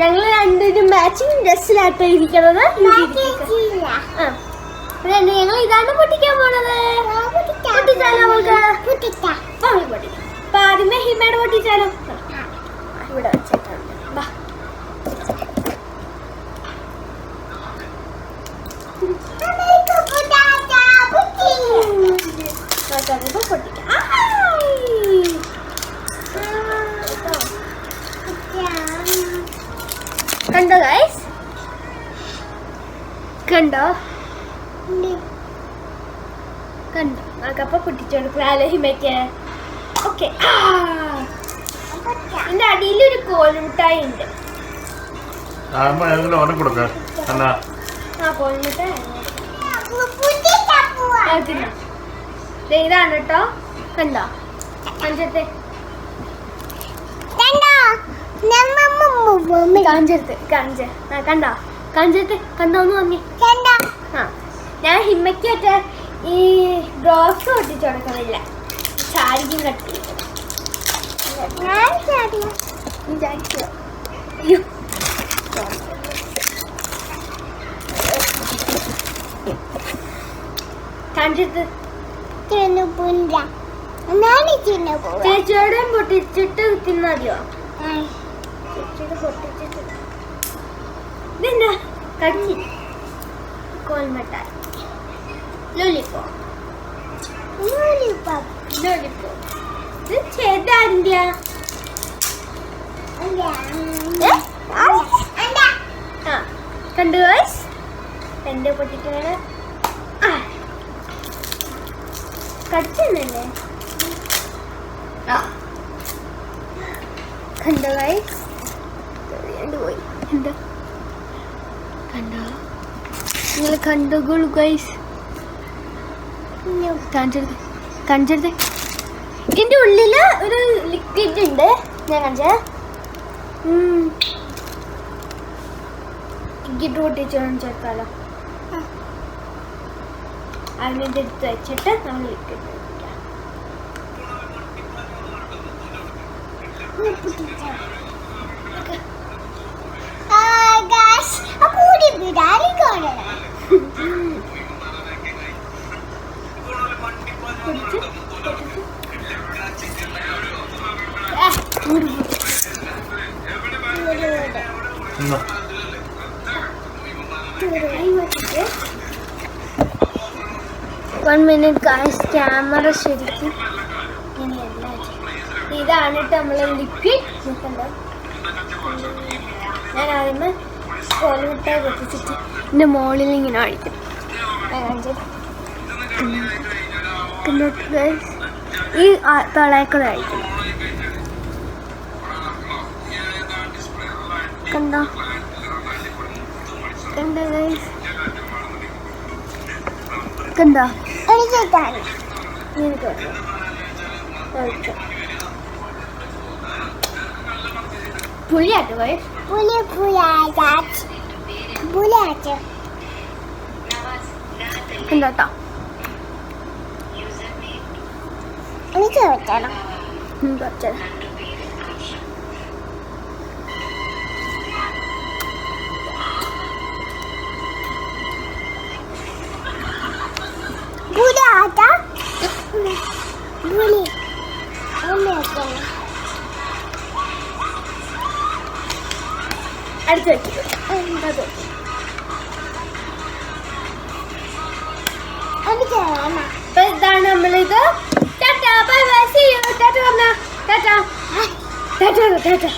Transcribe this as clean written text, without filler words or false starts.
ഞങ്ങൾ രണ്ടുപേരും മാച്ചിങ് ഡ്രസ്സിലാട്ടോ ഇരിക്കുന്നത്. ഞങ്ങൾ ഇതാണ് പൊട്ടിക്കാൻ പോണത്. പൊട്ടിച്ചാലോ നമുക്ക്? പൊട്ടിക്കാം. അപ്പൊ ആദ്യമേ ഹിമയുടെ പൊട്ടിച്ചാലോ? ഇവിടെ വെച്ചിട്ടുണ്ട്. പൊട്ടിക്കാം. കണ്ടോ ഗൈസ്? കണ്ടോ? കണ്ടോ? നമുക്കപ്പൊ പൊട്ടിച്ചോടുക്കാലോ ഹിമയ്ക്ക്. ഓക്കെ. ഇതിന്റെ അടിയിലൊരു കോൽമുട്ടായി ഉണ്ട്. ഇതാണ് കേട്ടോ. കണ്ടോ? കാഞ്ചത്തെ കണ്ടോ? കാഞ്ചത്തെ കണ്ടോന്ന് പറഞ്ഞേ. ഞാൻ ഹിമ്മയ്ക്ക് മറ്റേ ഈ ബ്രോസ് പൊട്ടിച്ചു കൊടുക്കുന്നില്ല, ചാരിക്കും കട്ടി. കാഞ്ചത്ത് ചേച്ചിയോടെ പൊട്ടിച്ചിട്ട് തിന്നാതിയോ? ചേച്ചിയുടെ പൊട്ടിച്ചിട്ട് ഇതെന്താ? കച്ചി കോൽമിഠായി. ലോലിപോപ്പ്. ഇത് ചേട്ടാരിന്റെയാ? കണ്ടു ഗൈസ്? എന്റെ പൊട്ടിക്കണ കടിച്ചല്ലേ? കണ്ടോ ഗൈസ്? പോയി. എന്താ കണ്ടോ? നിങ്ങൾ കണ്ടോളൂ ഗൈസ്. കാണിച്ചെടുത്ത്. ഇതിന്റെ ഉള്ളില് ഒരു ലിക്വിഡ് ഉണ്ട്. ഞാൻ കാണിച്ചേ. ലിക്വിഡ് പൊട്ടിച്ച് ചേർക്കാലോ. അതിനെടുത്ത് വെച്ചിട്ട് നമ്മൾ liquid One minute guys, camera ശരിക്കും ഇങ്ങനെയല്ല. ഇതാണ് നമ്മൾ ലിക്വിഡ്. ഞാൻ ആദ്യമേ കോൽമിഠായി പൊട്ടിച്ചിട്ട് ഇതിൻ്റെ മുകളിൽ ഇങ്ങനെ അടിക്കും. ഈ തളയക്കൂടെ അടിക്കും. കണ്ടോ? കണ്ടോ ഗൈസ്? കണ്ടോ? പുളിയാട്ടോ ഗൈസ്. കണ്ടോട്ടോ? എനിക്ക് വെച്ചാലോ? വെച്ചാലോ? അടുത്ത് വെച്ചിട്ട് ഇതാണ് നമ്മളിത്. Tata bye bye, see you. Tata പറഞ്ഞ ടാറ്റാ ടാറ്റാ ടാറ്റാ.